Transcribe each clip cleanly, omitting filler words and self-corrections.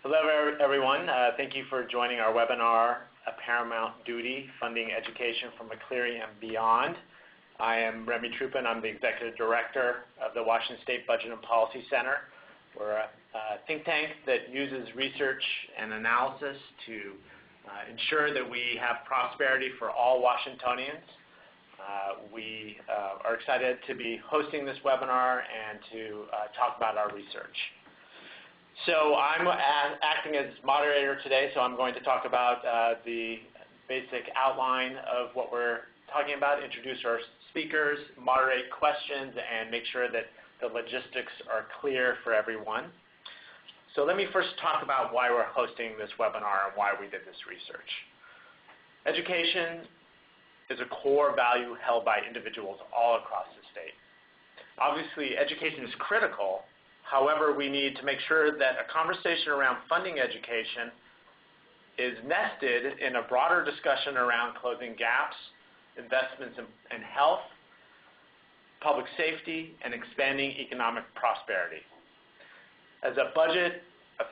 Hello, everyone. Thank you for joining our webinar, A Paramount Duty, Funding Education from McCleary and Beyond. I am Remy Trupin. I'm the Executive Director of the Washington State Budget and Policy Center. We're a think tank that uses research and analysis to ensure that we have prosperity for all Washingtonians. We are excited to be hosting this webinar and to talk about our research. So I'm acting as moderator today, so I'm going to talk about the basic outline of what we're talking about, introduce our speakers, moderate questions, and make sure that the logistics are clear for everyone. So let me first talk about why we're hosting this webinar and why we did this research. Education is a core value held by individuals all across the state. Obviously, education is critical. However, we need to make sure that a conversation around funding education is nested in a broader discussion around closing gaps, investments in health, public safety, and expanding economic prosperity. As a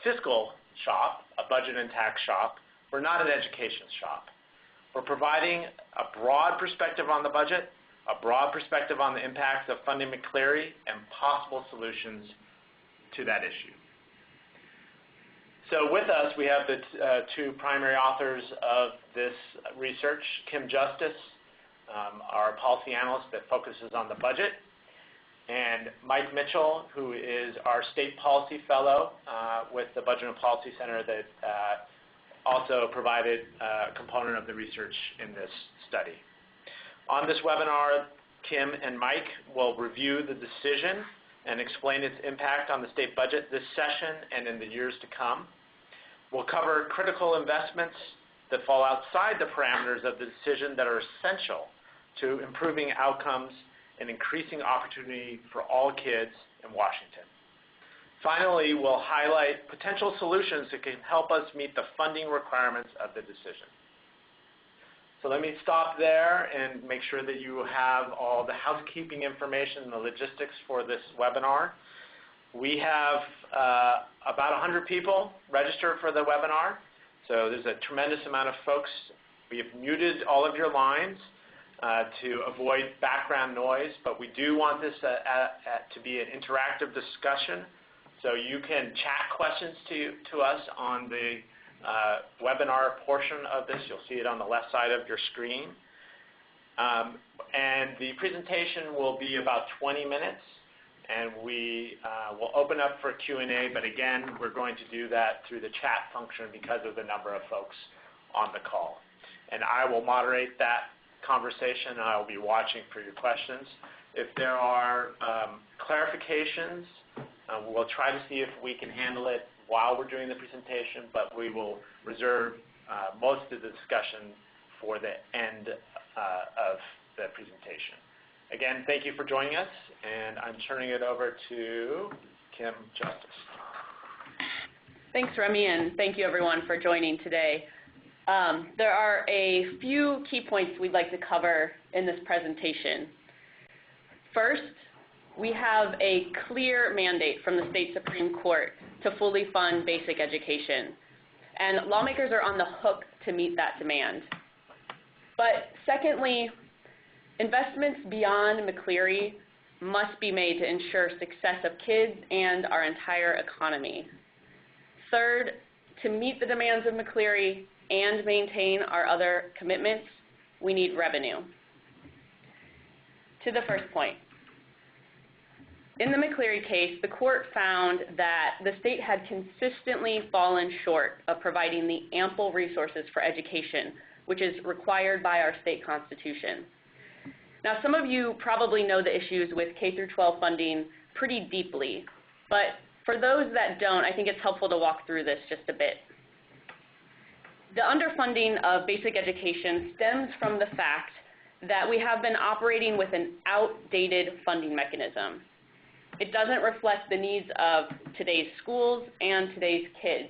fiscal shop, a budget and tax shop, we're not an education shop. We're providing a broad perspective on the budget, a broad perspective on the impacts of funding McCleary, and possible solutions to that issue. So with us, we have the two primary authors of this research, Kim Justice, our policy analyst that focuses on the budget, and Mike Mitchell, who is our state policy fellow with the Budget and Policy Center that also provided a component of the research in this study. On this webinar, Kim and Mike will review the decision and explain its impact on the state budget this session and in the years to come. We'll cover critical investments that fall outside the parameters of the decision that are essential to improving outcomes and increasing opportunity for all kids in Washington. Finally, we'll highlight potential solutions that can help us meet the funding requirements of the decision. So let me stop there and make sure that you have all the housekeeping information and the logistics for this webinar. We have about 100 people registered for the webinar, so there's a tremendous amount of folks. We have muted all of your lines to avoid background noise, but we do want this to be an interactive discussion, so you can chat questions to us on the webinar portion of this. You'll see it on the left side of your screen. And the presentation will be about 20 minutes, and we will open up for Q&A, but again, we're going to do that through the chat function because of the number of folks on the call. And I will moderate that conversation, and I will be watching for your questions. If there are clarifications, we'll try to see if we can handle it while we're doing the presentation, but we will reserve most of the discussion for the end of the presentation. Again, thank you for joining us, and I'm turning it over to Kim Justice. Thanks, Remy, and thank you everyone for joining today. There are a few key points we'd like to cover in this presentation. First, we have a clear mandate from the state Supreme Court to fully fund basic education, and lawmakers are on the hook to meet that demand. But secondly, investments beyond McCleary must be made to ensure success of kids and our entire economy. Third, to meet the demands of McCleary and maintain our other commitments, we need revenue. To the first point. In the McCleary case, the court found that the state had consistently fallen short of providing the ample resources for education, which is required by our state constitution. Now, some of you probably know the issues with K-12 funding pretty deeply, but for those that don't, I think it's helpful to walk through this just a bit. The underfunding of basic education stems from the fact that we have been operating with an outdated funding mechanism. It doesn't reflect the needs of today's schools and today's kids.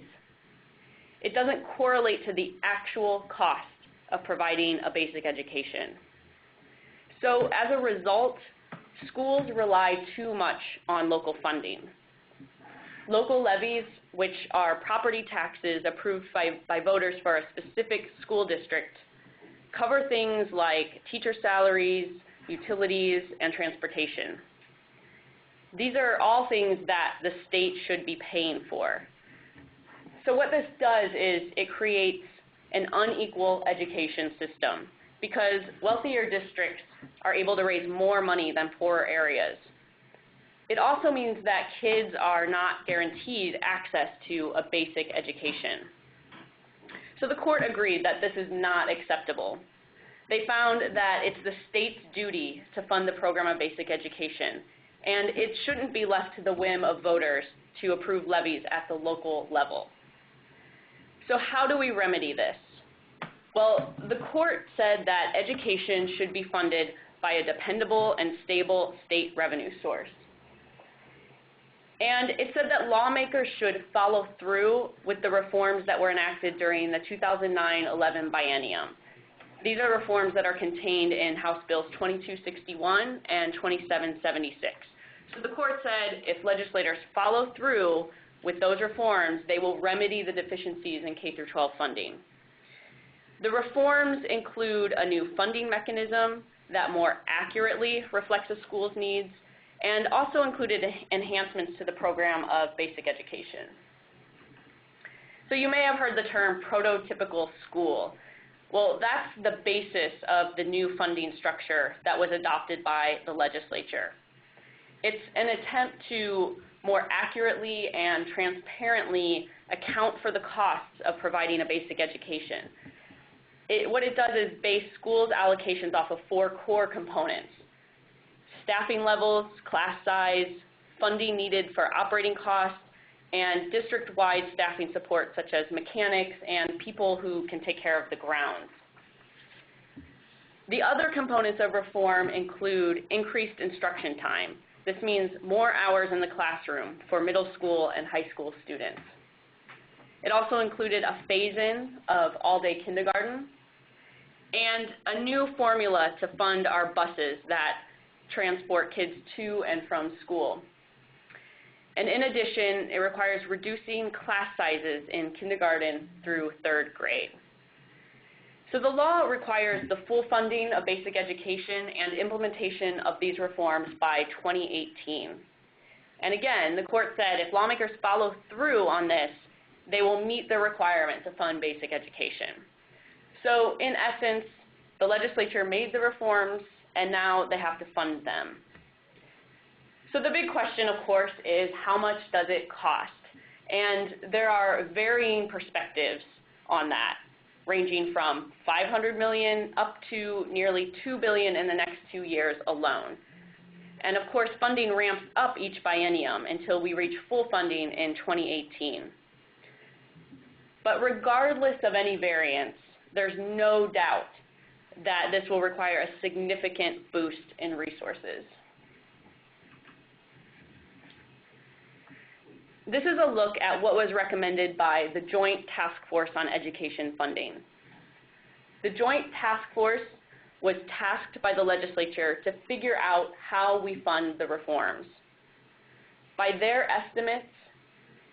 It doesn't correlate to the actual cost of providing a basic education. So as a result, schools rely too much on local funding. Local levies, which are property taxes approved by voters for a specific school district, cover things like teacher salaries, utilities, and transportation. These are all things that the state should be paying for. So what this does is it creates an unequal education system because wealthier districts are able to raise more money than poorer areas. It also means that kids are not guaranteed access to a basic education. So the court agreed that this is not acceptable. They found that it's the state's duty to fund the program of basic education, and it shouldn't be left to the whim of voters to approve levies at the local level. So how do we remedy this? Well, the court said that education should be funded by a dependable and stable state revenue source. And it said that lawmakers should follow through with the reforms that were enacted during the 2009-11 biennium. These are reforms that are contained in House Bills 2261 and 2776. So the court said if legislators follow through with those reforms, they will remedy the deficiencies in K-12 funding. The reforms include a new funding mechanism that more accurately reflects a school's needs, and also included enhancements to the program of basic education. So you may have heard the term prototypical school. Well, that's the basis of the new funding structure that was adopted by the legislature. It's an attempt to more accurately and transparently account for the costs of providing a basic education. What it does is base schools' allocations off of 4 core components: staffing levels, class size, funding needed for operating costs, and district-wide staffing support such as mechanics and people who can take care of the grounds. The other components of reform include increased instruction time. This means more hours in the classroom for middle school and high school students. It also included a phase-in of all-day kindergarten and a new formula to fund our buses that transport kids to and from school. And in addition, it requires reducing class sizes in kindergarten through 3rd grade. So the law requires the full funding of basic education and implementation of these reforms by 2018. And again, the court said if lawmakers follow through on this, they will meet the requirement to fund basic education. So in essence, the legislature made the reforms and now they have to fund them. So the big question, of course, is how much does it cost? And there are varying perspectives on that, ranging from $500 million up to nearly $2 billion in the next 2 years alone. And of course, funding ramps up each biennium until we reach full funding in 2018. But regardless of any variance, there's no doubt that this will require a significant boost in resources. This is a look at what was recommended by the Joint Task Force on Education Funding. The Joint Task Force was tasked by the legislature to figure out how we fund the reforms. By their estimates,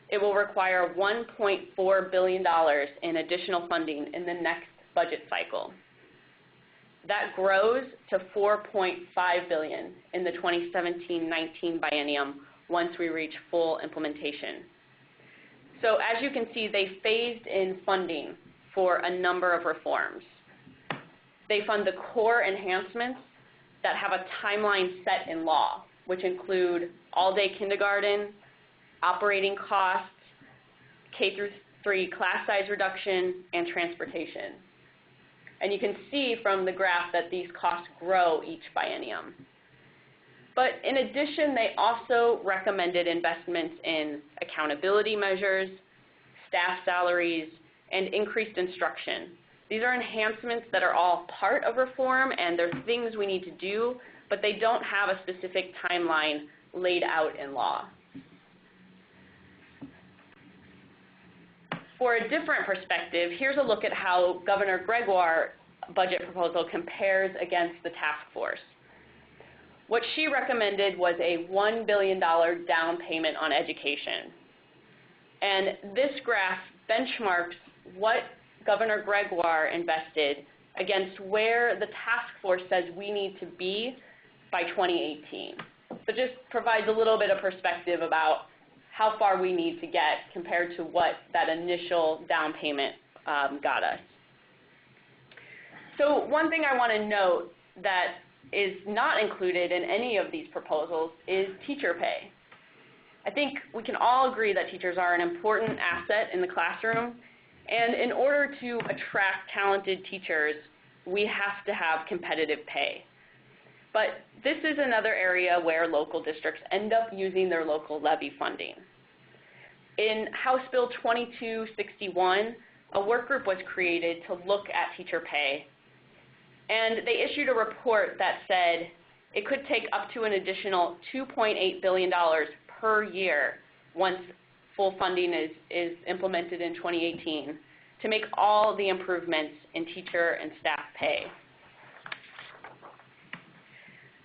it will require $1.4 billion in additional funding in the next budget cycle. That grows to $4.5 billion in the 2017-19 biennium once we reach full implementation. So as you can see, they phased in funding for a number of reforms. They fund the core enhancements that have a timeline set in law, which include all-day kindergarten, operating costs, K-3 class size reduction, and transportation. And you can see from the graph that these costs grow each biennium. But in addition, they also recommended investments in accountability measures, staff salaries, and increased instruction. These are enhancements that are all part of reform, and they're things we need to do, but they don't have a specific timeline laid out in law. For a different perspective, here's a look at how Governor Gregoire's budget proposal compares against the task force. What she recommended was a $1 billion down payment on education. And this graph benchmarks what Governor Gregoire invested against where the task force says we need to be by 2018. So just provides a little bit of perspective about how far we need to get compared to what that initial down payment got us. So one thing I want to note that is not included in any of these proposals is teacher pay. I think we can all agree that teachers are an important asset in the classroom, and in order to attract talented teachers, we have to have competitive pay. But this is another area where local districts end up using their local levy funding. In House Bill 2261, a work group was created to look at teacher pay, and they issued a report that said it could take up to an additional $2.8 billion per year once full funding is implemented in 2018 to make all the improvements in teacher and staff pay.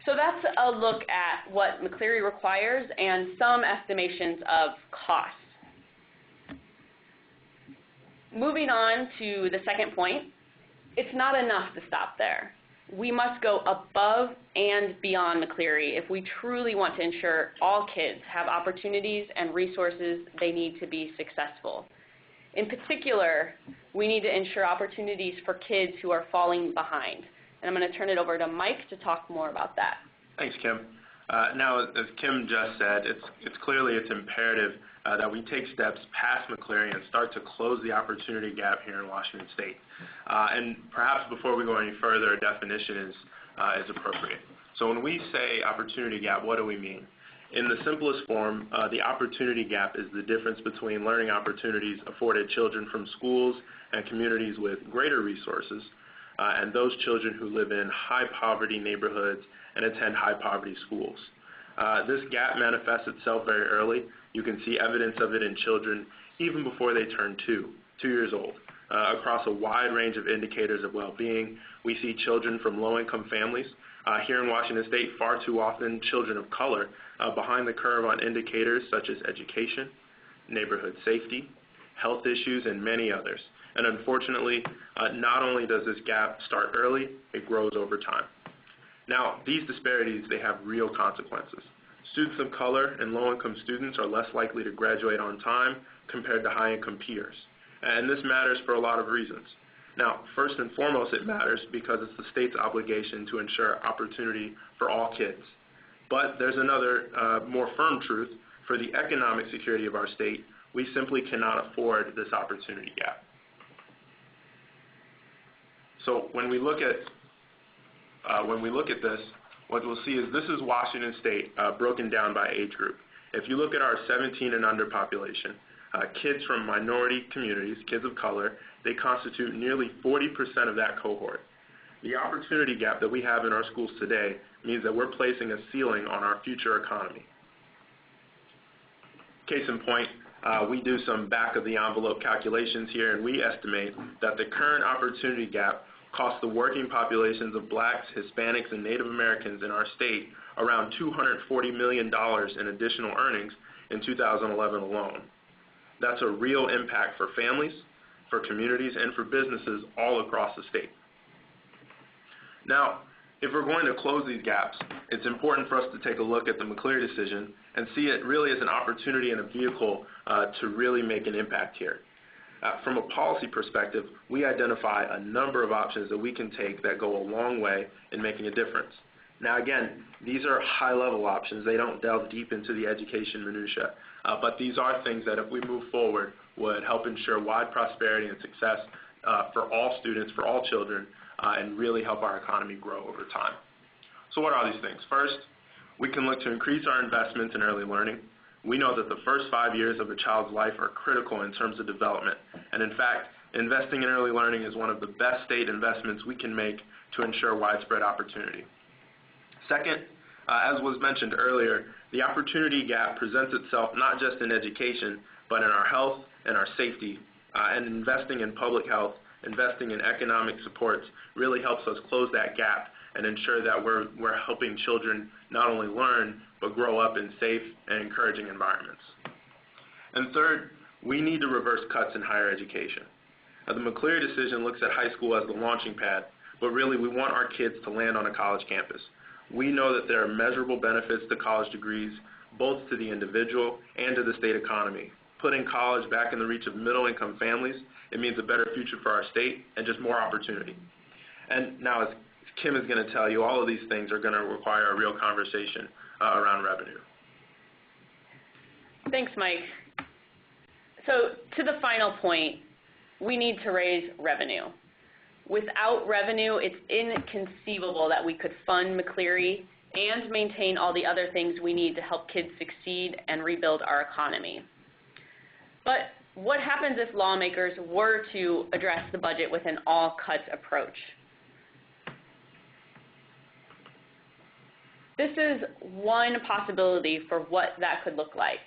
So that's a look at what McCleary requires and some estimations of costs. Moving on to the second point, it's not enough to stop there. We must go above and beyond McCleary if we truly want to ensure all kids have opportunities and resources they need to be successful. In particular, we need to ensure opportunities for kids who are falling behind. And I'm going to turn it over to Mike to talk more about that. Thanks, Kim. Now, as Kim just said, it's imperative that we take steps past McCleary and start to close the opportunity gap here in Washington State. And perhaps before we go any further, a definition is appropriate. So when we say opportunity gap, what do we mean? In the simplest form, the opportunity gap is the difference between learning opportunities afforded children from schools and communities with greater resources and those children who live in high poverty neighborhoods and attend high poverty schools. This gap manifests itself very early. You can see evidence of it in children even before they turn 2 years old. Across a wide range of indicators of well-being, we see children from low-income families. Here in Washington State, far too often children of color behind the curve on indicators such as education, neighborhood safety, health issues, and many others. And unfortunately, not only does this gap start early, it grows over time. Now, these disparities, they have real consequences. Students of color and low-income students are less likely to graduate on time compared to high-income peers. And this matters for a lot of reasons. Now, first and foremost, it matters because it's the state's obligation to ensure opportunity for all kids. But there's another more firm truth. For the economic security of our state, we simply cannot afford this opportunity gap. So when we look at this, what we'll see is this is Washington State broken down by age group. If you look at our 17 and under population, kids from minority communities, kids of color, they constitute nearly 40% of that cohort. The opportunity gap that we have in our schools today means that we're placing a ceiling on our future economy. Case in point, we do some back-of-the-envelope calculations here, and we estimate that the current opportunity gap costs the working populations of blacks, Hispanics, and Native Americans in our state around $240 million in additional earnings in 2011 alone. That's a real impact for families, for communities, and for businesses all across the state. Now, if we're going to close these gaps, it's important for us to take a look at the McCleary decision and see it really as an opportunity and a vehicle to really make an impact here. From a policy perspective, we identify a number of options that we can take that go a long way in making a difference. Now again, these are high-level options. They don't delve deep into the education minutia, but these are things that if we move forward would help ensure wide prosperity and success for all students, for all children, and really help our economy grow over time. So what are these things? First, we can look to increase our investments in early learning. We know that the first 5 years of a child's life are critical in terms of development. And in fact, investing in early learning is one of the best state investments we can make to ensure widespread opportunity. Second, as was mentioned earlier, the opportunity gap presents itself not just in education, but in our health and our safety. And investing in public health, investing in economic supports really helps us close that gap and ensure that we're helping children not only learn, but grow up in safe and encouraging environments. And third, We need to reverse cuts in higher education. The McCleary decision looks at high school as the launching pad, but really we want our kids to land on a college campus. We know that there are measurable benefits to college degrees, both to the individual and to the state economy. Putting college back in the reach of middle-income families, it means a better future for our state and just more opportunity. And now, as Kim is going to tell you, all of these things are going to require a real conversation around revenue. Thanks, Mike. So to the final point, we need to raise revenue. Without revenue, it's inconceivable that we could fund McCleary and maintain all the other things we need to help kids succeed and rebuild our economy. But what happens if lawmakers were to address the budget with an all-cuts approach? This is one possibility for what that could look like.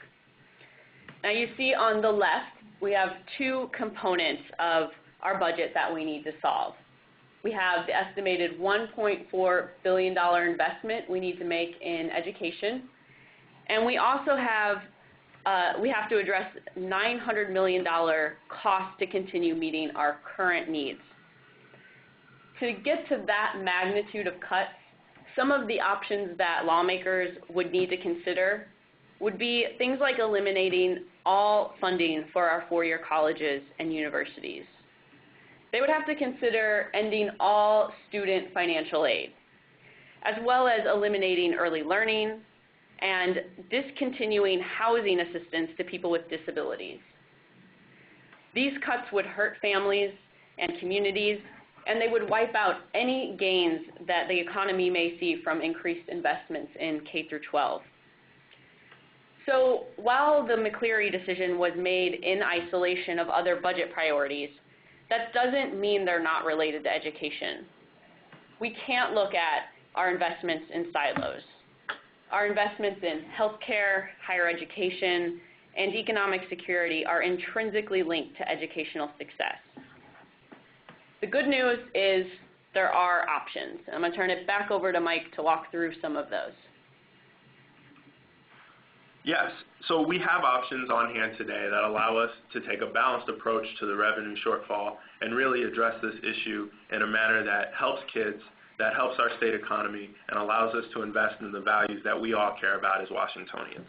Now you see on the left, we have two components of our budget that we need to solve. We have the estimated $1.4 billion investment we need to make in education, and we also have we have to address $900 million cost to continue meeting our current needs. To get to that magnitude of cuts, some of the options that lawmakers would need to consider would be things like eliminating all funding for our four-year colleges and universities. They would have to consider ending all student financial aid, as well as eliminating early learning and discontinuing housing assistance to people with disabilities. These cuts would hurt families and communities, and they would wipe out any gains that the economy may see from increased investments in K through 12. So while the McCleary decision was made in isolation of other budget priorities, that doesn't mean they're not related to education. We can't look at our investments in silos. Our investments in healthcare, higher education, and economic security are intrinsically linked to educational success. The good news is there are options. I'm going to turn it back over to Mike to walk through some of those. Yes, so we have options on hand today that allow us to take a balanced approach to the revenue shortfall and really address this issue in a manner that helps kids, that helps our state economy, and allows us to invest in the values that we all care about as Washingtonians.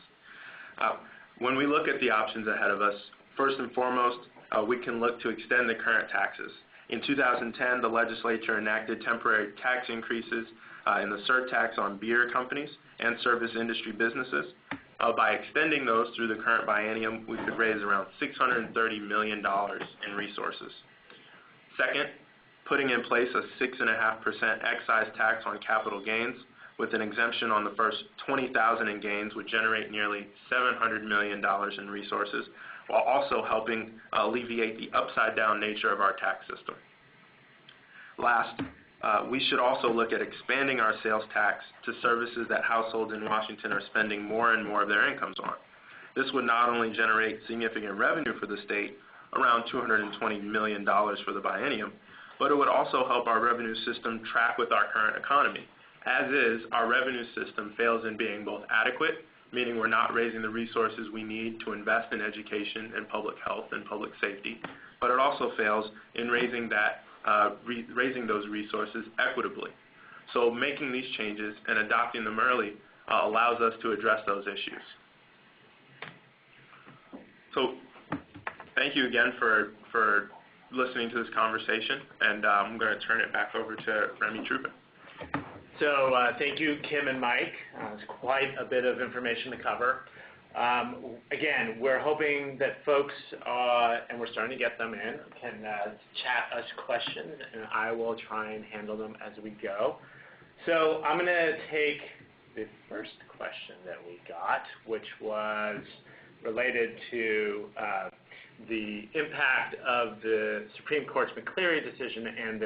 When we look at the options ahead of us, first and foremost, we can look to extend the current taxes. In 2010, the legislature enacted temporary tax increases in the surtax on beer companies and service industry businesses. By extending those through the current biennium, we could raise around $630 million in resources. Second, putting in place a 6.5% excise tax on capital gains with an exemption on the first $20,000 in gains would generate nearly $700 million in resources, while also helping alleviate the upside-down nature of our tax system. Last, we should also look at expanding our sales tax to services that households in Washington are spending more and more of their incomes on. This would not only generate significant revenue for the state, around $220 million for the biennium, but it would also help our revenue system track with our current economy. As is, our revenue system fails in being both adequate, meaning we're not raising the resources we need to invest in education and public health and public safety, but it also fails in raising those resources equitably. So making these changes and adopting them early allows us to address those issues. So thank you again for listening to this conversation, and I'm going to turn it back over to Remy Trupin. So thank you, Kim and Mike. It's quite a bit of information to cover. Again, we're hoping that folks, and we're starting to get them in, can chat us questions, and I will try and handle them as we go. So I'm going to take the first question that we got, which was related to the impact of the Supreme Court's McCleary decision and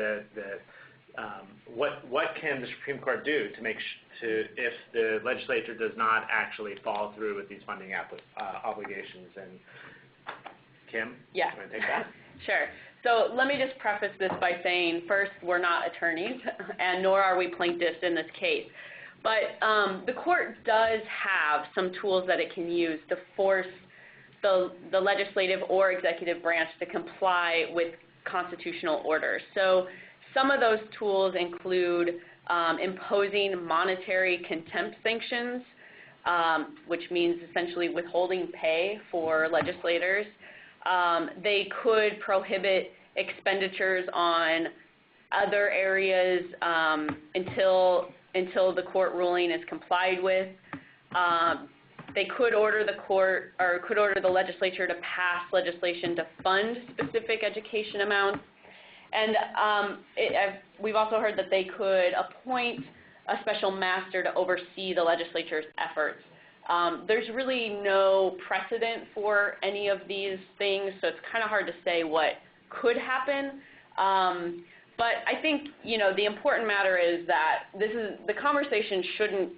what can the Supreme Court do to make if the legislature does not actually follow through with these funding obligations? And Kim, yeah, you want to take that? Sure. So let me just preface this by saying, first, we're not attorneys, and nor are we plaintiffs in this case. But the court does have some tools that it can use to force the legislative or executive branch to comply with constitutional orders. So some of those tools include imposing monetary contempt sanctions, which means essentially withholding pay for legislators. They could prohibit expenditures on other areas until the court ruling is complied with. They could order the legislature to pass legislation to fund specific education amounts. And we've also heard that they could appoint a special master to oversee the legislature's efforts. There's really no precedent for any of these things, so it's kind of hard to say what could happen. But I think, the important matter is that the conversation shouldn't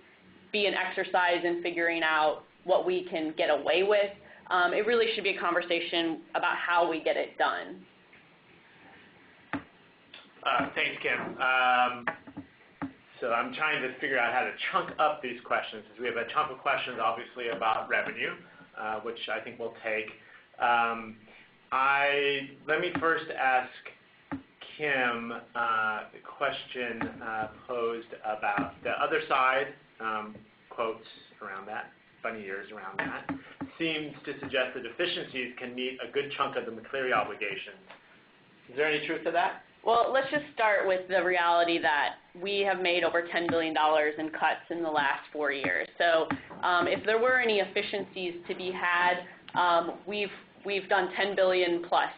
be an exercise in figuring out what we can get away with. It really should be a conversation about how we get it done. Thanks, Kim. So I'm trying to figure out how to chunk up these questions. We have a chunk of questions, obviously, about revenue, which I think we'll take. Let me first ask Kim the question posed about the other side, quotes around that, funny years around that, seems to suggest that deficiencies can meet a good chunk of the McCleary obligations. Is there any truth to that? Well, let's just start with the reality that we have made over $10 billion in cuts in the last 4 years. So if there were any efficiencies to be had, we've done $10 billion plus.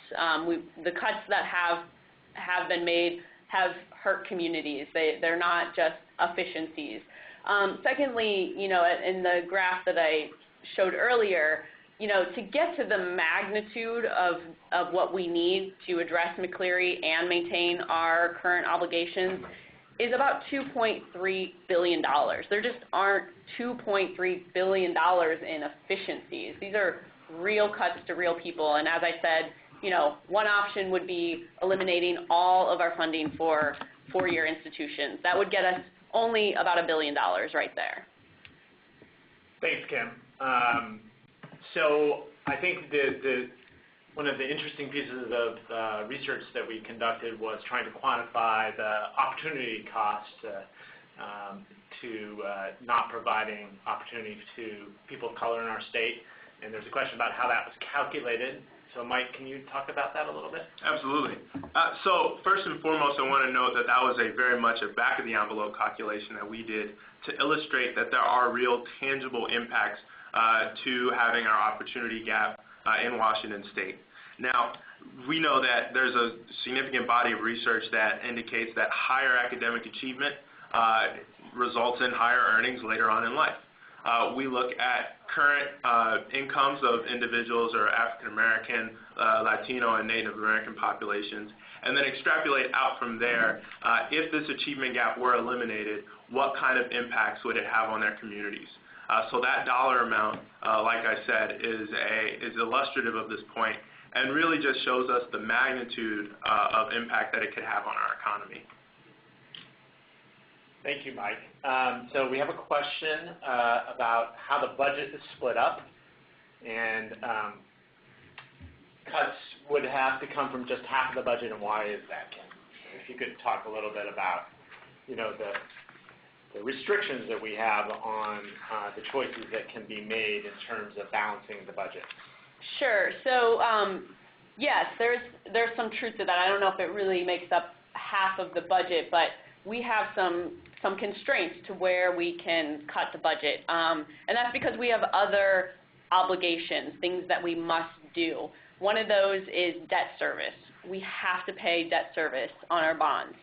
The cuts that have been made have hurt communities. They're not just efficiencies. Secondly, in the graph that I showed earlier, to get to the magnitude of what we need to address McCleary and maintain our current obligations is about $2.3 billion. There just aren't $2.3 billion in efficiencies. These are real cuts to real people. And as I said, one option would be eliminating all of our funding for four-year institutions. That would get us only about $1 billion right there. Thanks, Kim. So I think one of the interesting pieces of research that we conducted was trying to quantify the opportunity cost to not providing opportunity to people of color in our state. And there's a question about how that was calculated. So Mike, can you talk about that a little bit? Absolutely. So first and foremost, I want to note that was a very much a back-of-the-envelope calculation that we did to illustrate that there are real tangible impacts to having our opportunity gap in Washington State. Now, we know that there's a significant body of research that indicates that higher academic achievement results in higher earnings later on in life. We look at current incomes of individuals or African American, Latino, and Native American populations, and then extrapolate out from there, if this achievement gap were eliminated, what kind of impacts would it have on their communities? So that dollar amount, like I said, is illustrative of this point and really just shows us the magnitude of impact that it could have on our economy. Thank you, Mike. So we have a question about how the budget is split up, and cuts would have to come from just half of the budget, and why is that, Kim? If you could talk a little bit about, the restrictions that we have on the choices that can be made in terms of balancing the budget. Sure. So yes, there's some truth to that. I don't know if it really makes up half of the budget, but we have some constraints to where we can cut the budget, and that's because we have other obligations, things that we must do. One of those is debt service. We have to pay debt service on our bonds.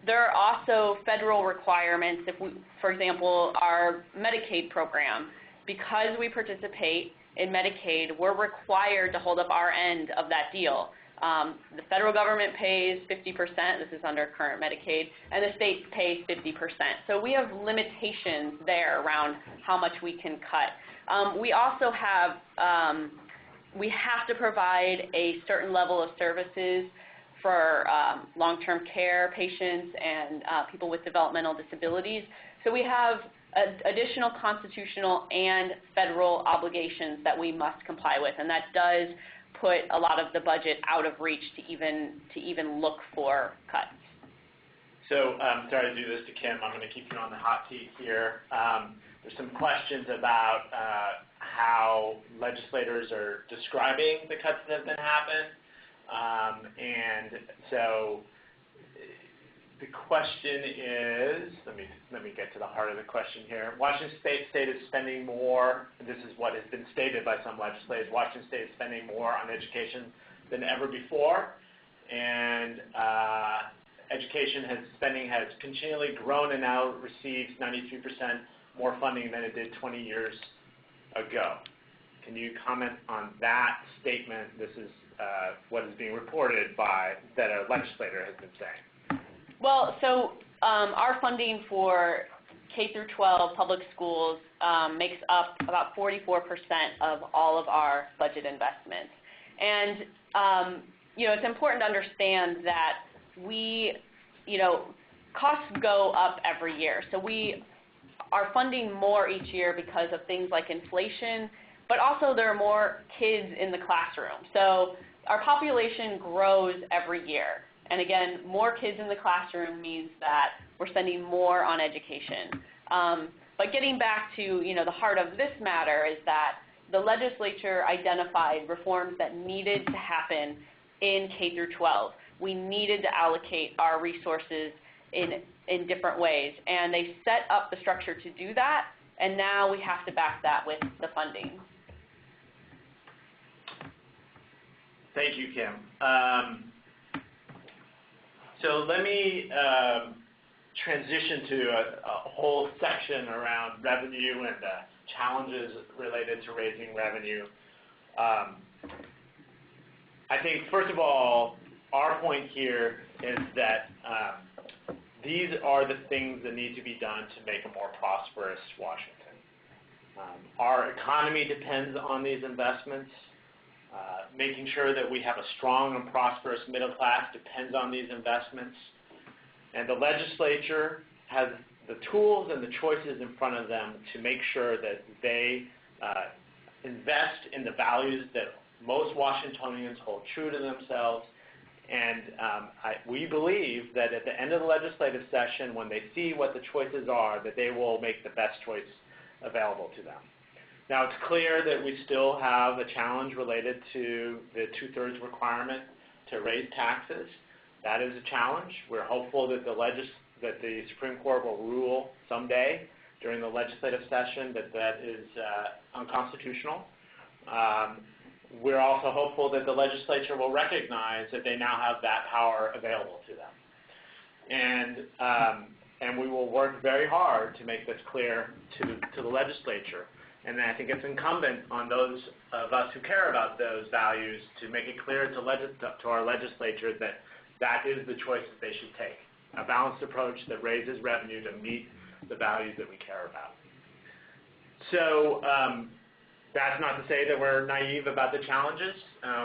There are also federal requirements. If we, for example, our Medicaid program, because we participate in Medicaid, we're required to hold up our end of that deal. The federal government pays 50%, this is under current Medicaid, and the states pay 50%. So we have limitations there around how much we can cut. We also have, we have to provide a certain level of services for long-term care patients and people with developmental disabilities. So we have additional constitutional and federal obligations that we must comply with, and that does put a lot of the budget out of reach to even look for cuts. So, sorry to do this to Kim. I'm going to keep you on the hot seat here. There's some questions about how legislators are describing the cuts that have been happened. And so the question is, let me get to the heart of the question here. Washington State is spending more, this is what has been stated by some legislators, Washington State is spending more on education than ever before. And education spending has continually grown and now receives 93% more funding than it did 20 years ago. Can you comment on that statement? This is what is being reported that a legislator has been saying. Well, so our funding for K through 12 public schools makes up about 44% of all of our budget investments. And, it's important to understand that costs go up every year. So we are funding more each year because of things like inflation, but also there are more kids in the classroom. So our population grows every year. And again, more kids in the classroom means that we're spending more on education. But getting back to, the heart of this matter is that the legislature identified reforms that needed to happen in K through 12. We needed to allocate our resources in different ways. And they set up the structure to do that, and now we have to back that with the funding. Thank you, Kim. So let me transition to a whole section around revenue and challenges related to raising revenue. I think, first of all, our point here is that these are the things that need to be done to make a more prosperous Washington. Our economy depends on these investments. Making sure that we have a strong and prosperous middle class depends on these investments. And the legislature has the tools and the choices in front of them to make sure that they invest in the values that most Washingtonians hold true to themselves. And we believe that at the end of the legislative session, when they see what the choices are, that they will make the best choice available to them. Now, it's clear that we still have a challenge related to the two-thirds requirement to raise taxes. That is a challenge. We're hopeful that the Supreme Court will rule someday during the legislative session that is unconstitutional. We're also hopeful that the legislature will recognize that they now have that power available to them. And we will work very hard to make this clear to the legislature. And I think it's incumbent on those of us who care about those values to make it clear to our legislature that that is the choice that they should take, a balanced approach that raises revenue to meet the values that we care about. So that's not to say that we're naive about the challenges.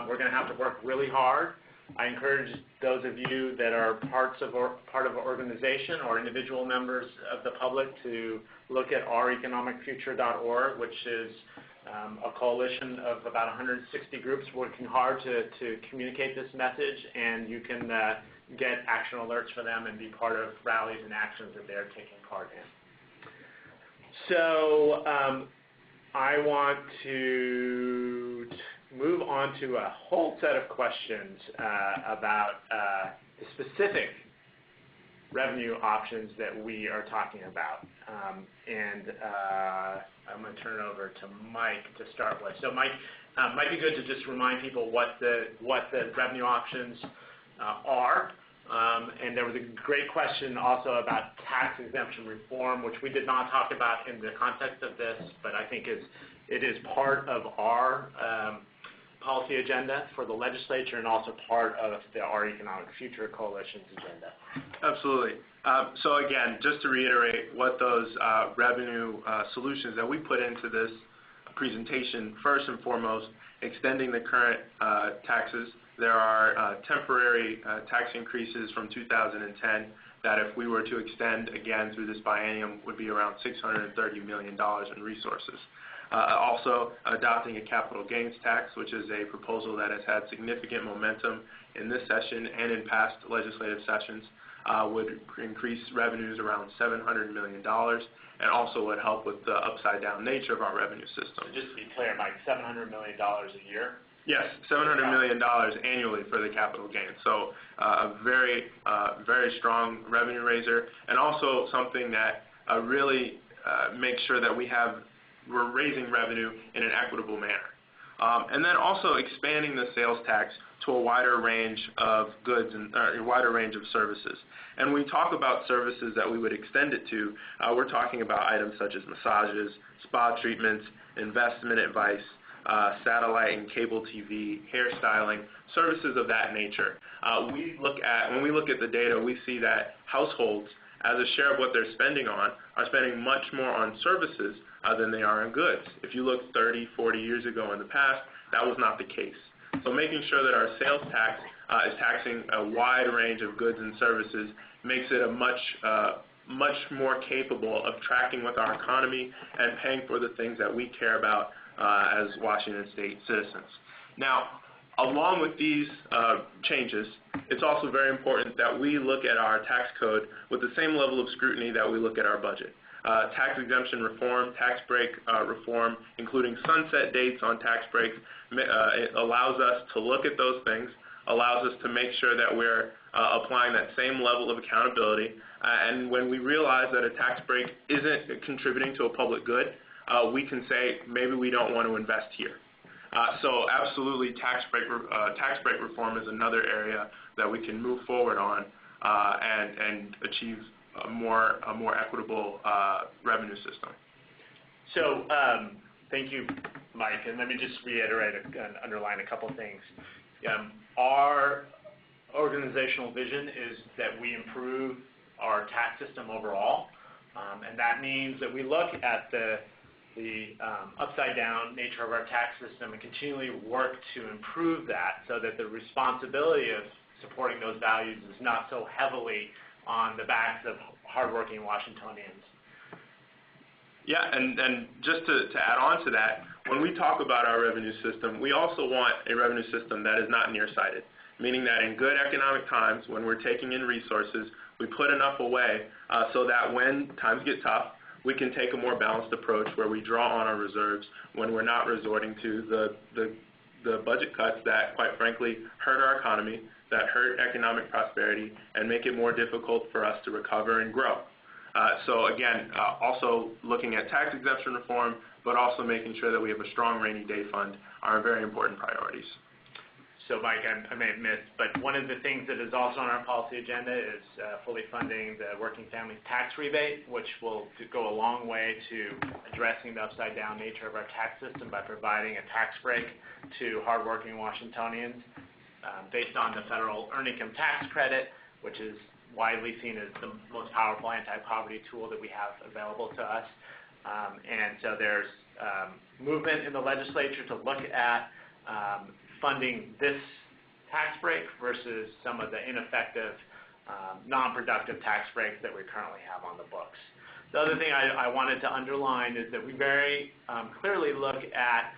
We're going to have to work really hard. I encourage those of you that are part of an organization or individual members of the public to look at oureconomicfuture.org, which is a coalition of about 160 groups working hard to communicate this message, and you can get action alerts for them and be part of rallies and actions that they're taking part in. So I want to move on to a whole set of questions about the specific revenue options that we are talking about. I'm going to turn it over to Mike to start with. So Mike, might be good to just remind people what the revenue options are. And there was a great question also about tax exemption reform, which we did not talk about in the context of this, but I think it is part of our policy agenda for the legislature and also part of Our Economic Future Coalition's agenda. Absolutely. So again, just to reiterate what those revenue solutions that we put into this presentation, first and foremost, extending the current taxes. There are temporary tax increases from 2010 that if we were to extend again through this biennium would be around $630 million in resources. Also, adopting a capital gains tax, which is a proposal that has had significant momentum in this session and in past legislative sessions, would increase revenues around $700 million and also would help with the upside-down nature of our revenue system. So just to be clear, Mike, $700 million a year? Yes, $700 million annually for the capital gains. So a very strong revenue raiser, and also something that really makes sure that we're raising revenue in an equitable manner. And then also expanding the sales tax to a wider range of goods and a wider range of services. And when we talk about services that we would extend it to, we're talking about items such as massages, spa treatments, investment advice, satellite and cable TV, hairstyling, services of that nature. When we look at the data, we see that households, as a share of what they're spending on, are spending much more on services than they are on goods. If you look 30, 40 years ago in the past, that was not the case. So making sure that our sales tax is taxing a wide range of goods and services makes it a much more capable of tracking with our economy and paying for the things that we care about as Washington State citizens. Now, along with these changes, it's also very important that we look at our tax code with the same level of scrutiny that we look at our budget. Tax exemption reform, tax break reform, including sunset dates on tax breaks, it allows us to look at those things, allows us to make sure that we're applying that same level of accountability. And when we realize that a tax break isn't contributing to a public good, we can say maybe we don't want to invest here. So absolutely, tax break reform is another area that we can move forward on and achieve a more equitable revenue system. So thank you, Mike, and let me just reiterate and underline a couple things. Our organizational vision is that we improve our tax system overall, and that means that we look at the upside-down nature of our tax system and continually work to improve that so that the responsibility of supporting those values is not so heavily on the backs of hardworking Washingtonians. Yeah, and just to add on to that, when we talk about our revenue system, we also want a revenue system that is not nearsighted, meaning that in good economic times, when we're taking in resources, we put enough away so that when times get tough, we can take a more balanced approach where we draw on our reserves when we're not resorting to the budget cuts that, quite frankly, hurt our economy, that hurt economic prosperity, and make it more difficult for us to recover and grow. So again, also looking at tax exemption reform, but also making sure that we have a strong rainy day fund are very important priorities. So Mike, I may have missed, but one of the things that is also on our policy agenda is fully funding the working families tax rebate, which will go a long way to addressing the upside down nature of our tax system by providing a tax break to hardworking Washingtonians based on the federal earned income tax credit, which is widely seen as the most powerful anti-poverty tool that we have available to us. And so there's movement in the legislature to look at funding this tax break versus some of the ineffective, non-productive tax breaks that we currently have on the books. The other thing I wanted to underline is that we very clearly look at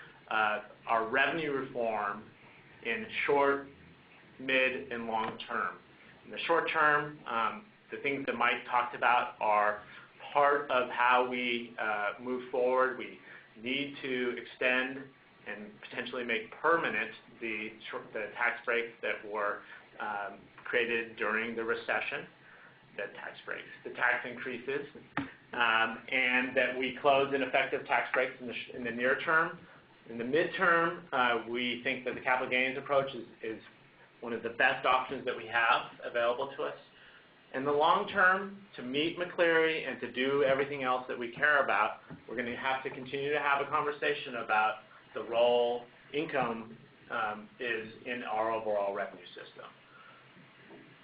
our revenue reform in short, mid, and long term. In the short term, the things that Mike talked about are part of how we move forward. We need to extend and potentially make permanent the tax breaks that were created during the recession, the tax increases, and that we close ineffective tax breaks in the near term. In the midterm, we think that the capital gains approach is one of the best options that we have available to us. In the long term, to meet McCleary and to do everything else that we care about, we're going to have to continue to have a conversation about the role income is in our overall revenue system.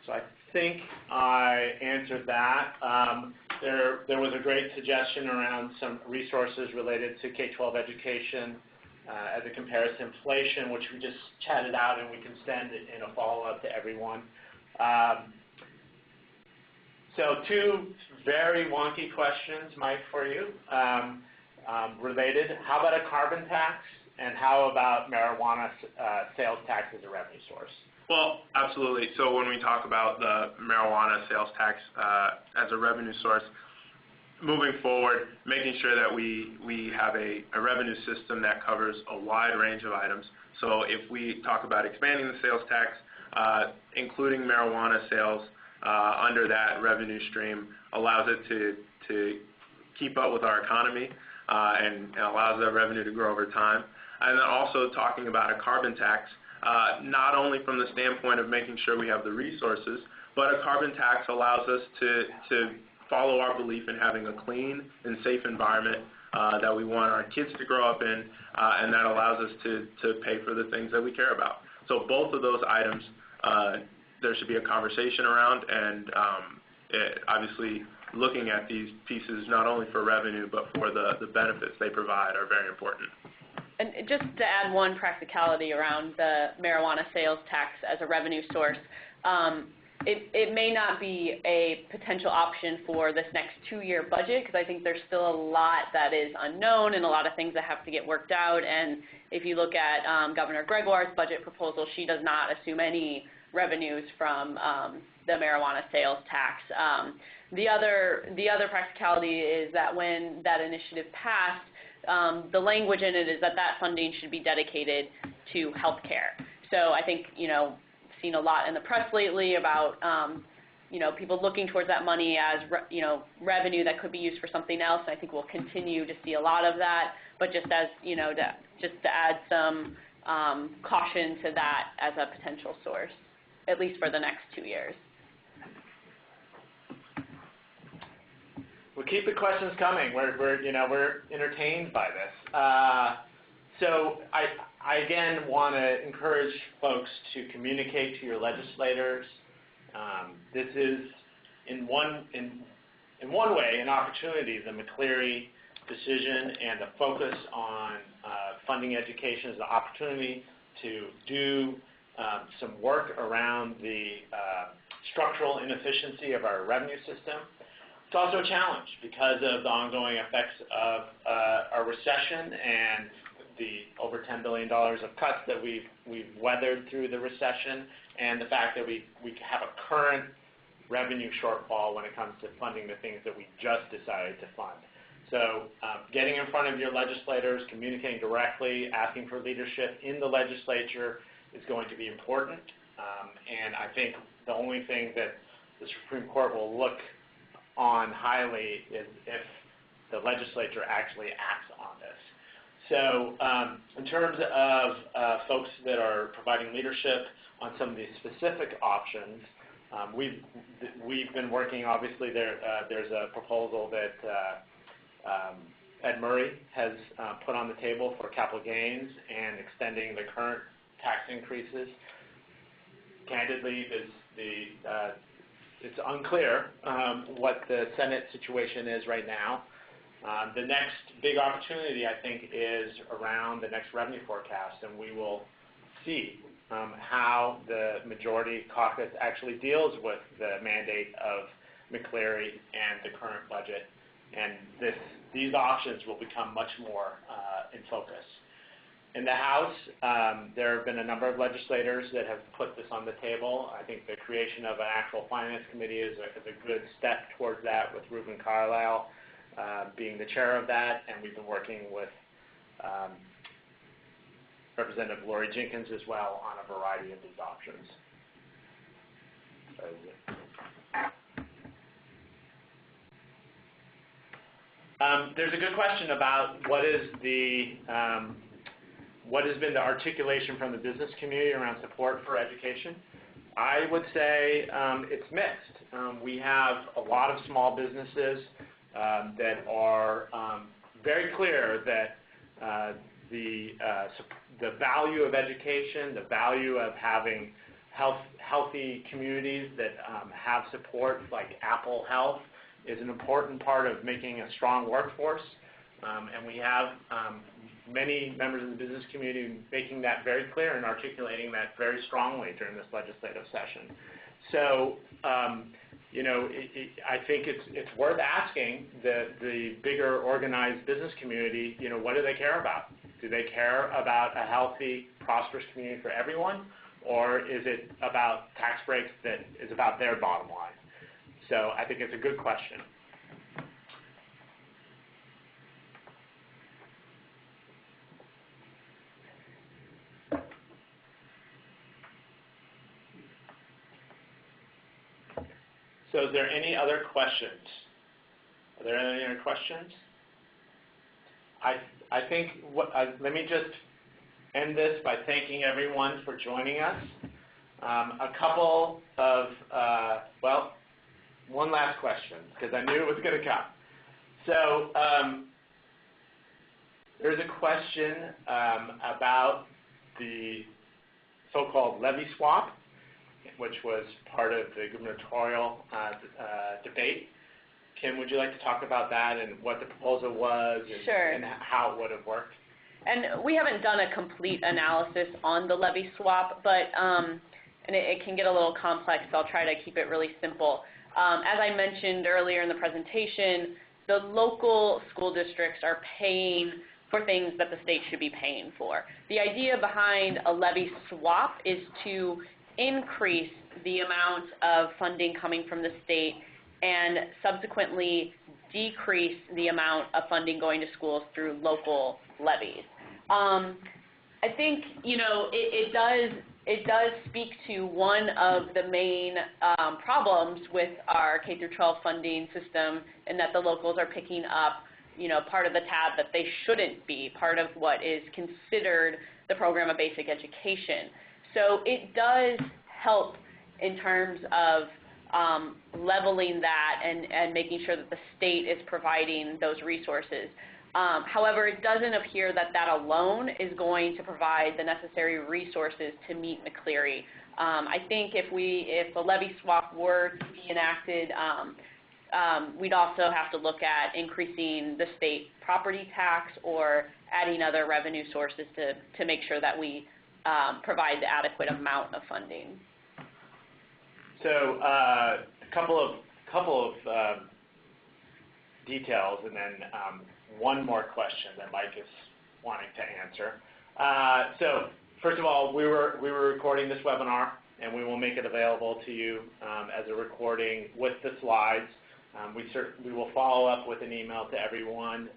So I think I answered that. There was a great suggestion around some resources related to K-12 education as a comparison to inflation, which we just chatted out, and we can send it in a follow-up to everyone. So two very wonky questions, Mike, for you, related. How about a carbon tax, and how about marijuana sales tax as a revenue source? Well, absolutely. So when we talk about the marijuana sales tax as a revenue source, moving forward, making sure that we have a revenue system that covers a wide range of items. So if we talk about expanding the sales tax, including marijuana sales under that revenue stream allows it to keep up with our economy and allows that revenue to grow over time. And then also talking about a carbon tax, not only from the standpoint of making sure we have the resources, but a carbon tax allows us to follow our belief in having a clean and safe environment that we want our kids to grow up in, and that allows us to pay for the things that we care about. So both of those items, there should be a conversation around, and obviously looking at these pieces not only for revenue but for the benefits they provide are very important. And just to add one practicality around the marijuana sales tax as a revenue source, it may not be a potential option for this next 2-year budget, because I think there's still a lot that is unknown and a lot of things that have to get worked out. And if you look at Governor Gregoire's budget proposal, she does not assume any revenues from the marijuana sales tax. The other practicality is that when that initiative passed, the language in it is that funding should be dedicated to healthcare. So I think, seen a lot in the press lately about, people looking towards that money as, revenue that could be used for something else. And I think we'll continue to see a lot of that. But just as, to add some caution to that as a potential source, at least for the next 2 years. We'll keep the questions coming. We're entertained by this. So I again want to encourage folks to communicate to your legislators. This is, in one way, an opportunity. The McCleary decision and the focus on funding education is an opportunity to do some work around the structural inefficiency of our revenue system. It's also a challenge because of the ongoing effects of our recession and the over $10 billion of cuts that we've weathered through the recession, and the fact that we have a current revenue shortfall when it comes to funding the things that we just decided to fund. So getting in front of your legislators, communicating directly, asking for leadership in the legislature is going to be important. And I think the only thing that the Supreme Court will look on highly is if the legislature actually acts on this. So in terms of folks that are providing leadership on some of these specific options, we've been working, obviously there's a proposal that Ed Murray has put on the table for capital gains and extending the current tax increases. Candidly, it's unclear what the Senate situation is right now. The next big opportunity, I think, is around the next revenue forecast, and we will see how the majority caucus actually deals with the mandate of McCleary and the current budget. And these options will become much more in focus. In the House, there have been a number of legislators that have put this on the table. I think the creation of an actual finance committee is a good step towards that, with Reuben Carlisle being the chair of that, and we've been working with Representative Lori Jenkins as well on a variety of these options. There's a good question about what has been the articulation from the business community around support for education. I would say it's mixed. We have a lot of small businesses that are very clear that the value of education, the value of having healthy communities that have support like Apple Health is an important part of making a strong workforce. And we have many members of the business community making that very clear and articulating that very strongly during this legislative session. So I think it's worth asking the bigger organized business community, what do they care about? Do they care about a healthy, prosperous community for everyone, or is it about tax breaks that is about their bottom line? So I think it's a good question. So is there any other questions? Are there any other questions? I think, let me just end this by thanking everyone for joining us. A couple of, one last question, because I knew it was going to come. So there's a question about the so-called levy swap, which was part of the gubernatorial debate. Kim, would you like to talk about that and what the proposal was and, Sure. and how it would have worked? And we haven't done a complete analysis on the levy swap, but and it can get a little complex, so I'll try to keep it really simple. As I mentioned earlier in the presentation, the local school districts are paying for things that the state should be paying for. The idea behind a levy swap is to increase the amount of funding coming from the state and subsequently decrease the amount of funding going to schools through local levies. I think, it does speak to one of the main problems with our K-12 funding system, in that the locals are picking up, part of the tab that they shouldn't be, part of what is considered the program of basic education. So it does help in terms of leveling that and making sure that the state is providing those resources. However, it doesn't appear that that alone is going to provide the necessary resources to meet McCleary. I think if a levy swap were to be enacted, we'd also have to look at increasing the state property tax or adding other revenue sources to make sure that we provide the adequate amount of funding. So a couple of details, and then one more question that Mike is wanting to answer. So first of all, we were recording this webinar, and we will make it available to you as a recording with the slides. We will follow up with an email to everyone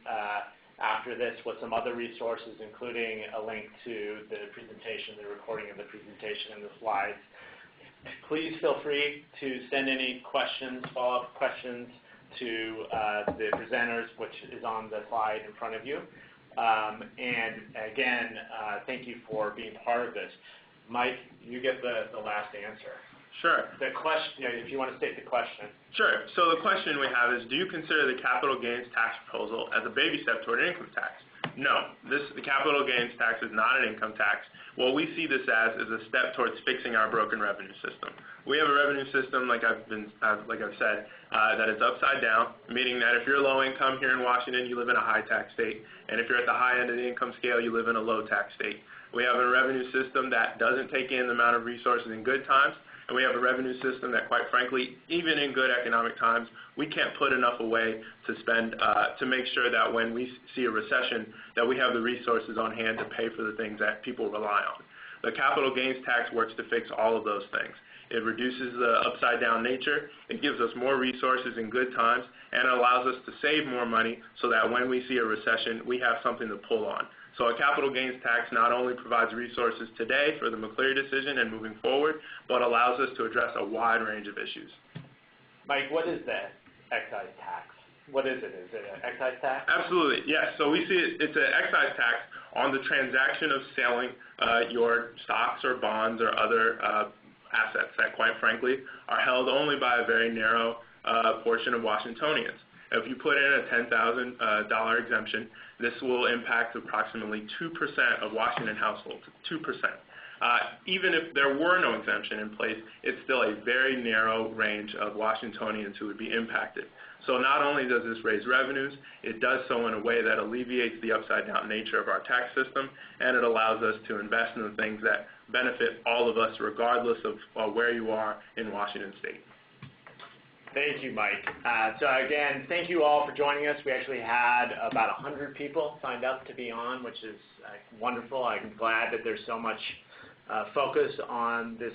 after this with some other resources, including a link to the presentation, the recording of the presentation, and the slides. Please feel free to send any questions, follow-up questions, to the presenters, which is on the slide in front of you. And again, thank you for being part of this. Mike, you get the last answer. Sure. The question, if you want to state the question. Sure. So the question we have is, do you consider the capital gains tax proposal as a baby step toward an income tax? No. The capital gains tax is not an income tax. What we see this as is a step towards fixing our broken revenue system. We have a revenue system, like I've said, that is upside down, meaning that if you're low income here in Washington, you live in a high tax state, and if you're at the high end of the income scale, you live in a low tax state. We have a revenue system that doesn't take in the amount of resources in good times, and we have a revenue system that, quite frankly, even in good economic times, we can't put enough away to spend to make sure that when we see a recession, that we have the resources on hand to pay for the things that people rely on. The capital gains tax works to fix all of those things. It reduces the upside-down nature, it gives us more resources in good times, and it allows us to save more money so that when we see a recession, we have something to pull on. So a capital gains tax not only provides resources today for the McCleary decision and moving forward, but allows us to address a wide range of issues. Mike, what is the excise tax? What is it? Is it an excise tax? Absolutely, yes. So we see it's an excise tax on the transaction of selling your stocks or bonds or other assets that, quite frankly, are held only by a very narrow portion of Washingtonians. If you put in a $10,000 exemption, this will impact approximately 2% of Washington households, 2%. Even if there were no exemption in place, it's still a very narrow range of Washingtonians who would be impacted. So not only does this raise revenues, it does so in a way that alleviates the upside-down nature of our tax system, and it allows us to invest in the things that benefit all of us regardless of where you are in Washington State. Thank you, Mike. So again, thank you all for joining us. We actually had about 100 people signed up to be on, which is wonderful. I'm glad that there's so much focus on this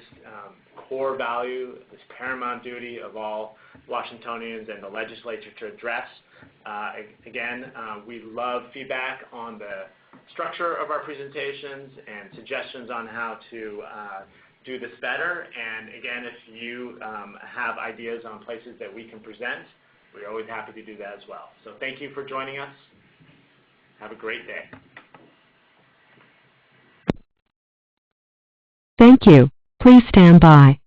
core value, this paramount duty of all Washingtonians and the legislature to address. Again, we love feedback on the structure of our presentations and suggestions on how to do this better. And again, if you have ideas on places that we can present, we're always happy to do that as well. So thank you for joining us. Have a great day. Thank you. Please stand by.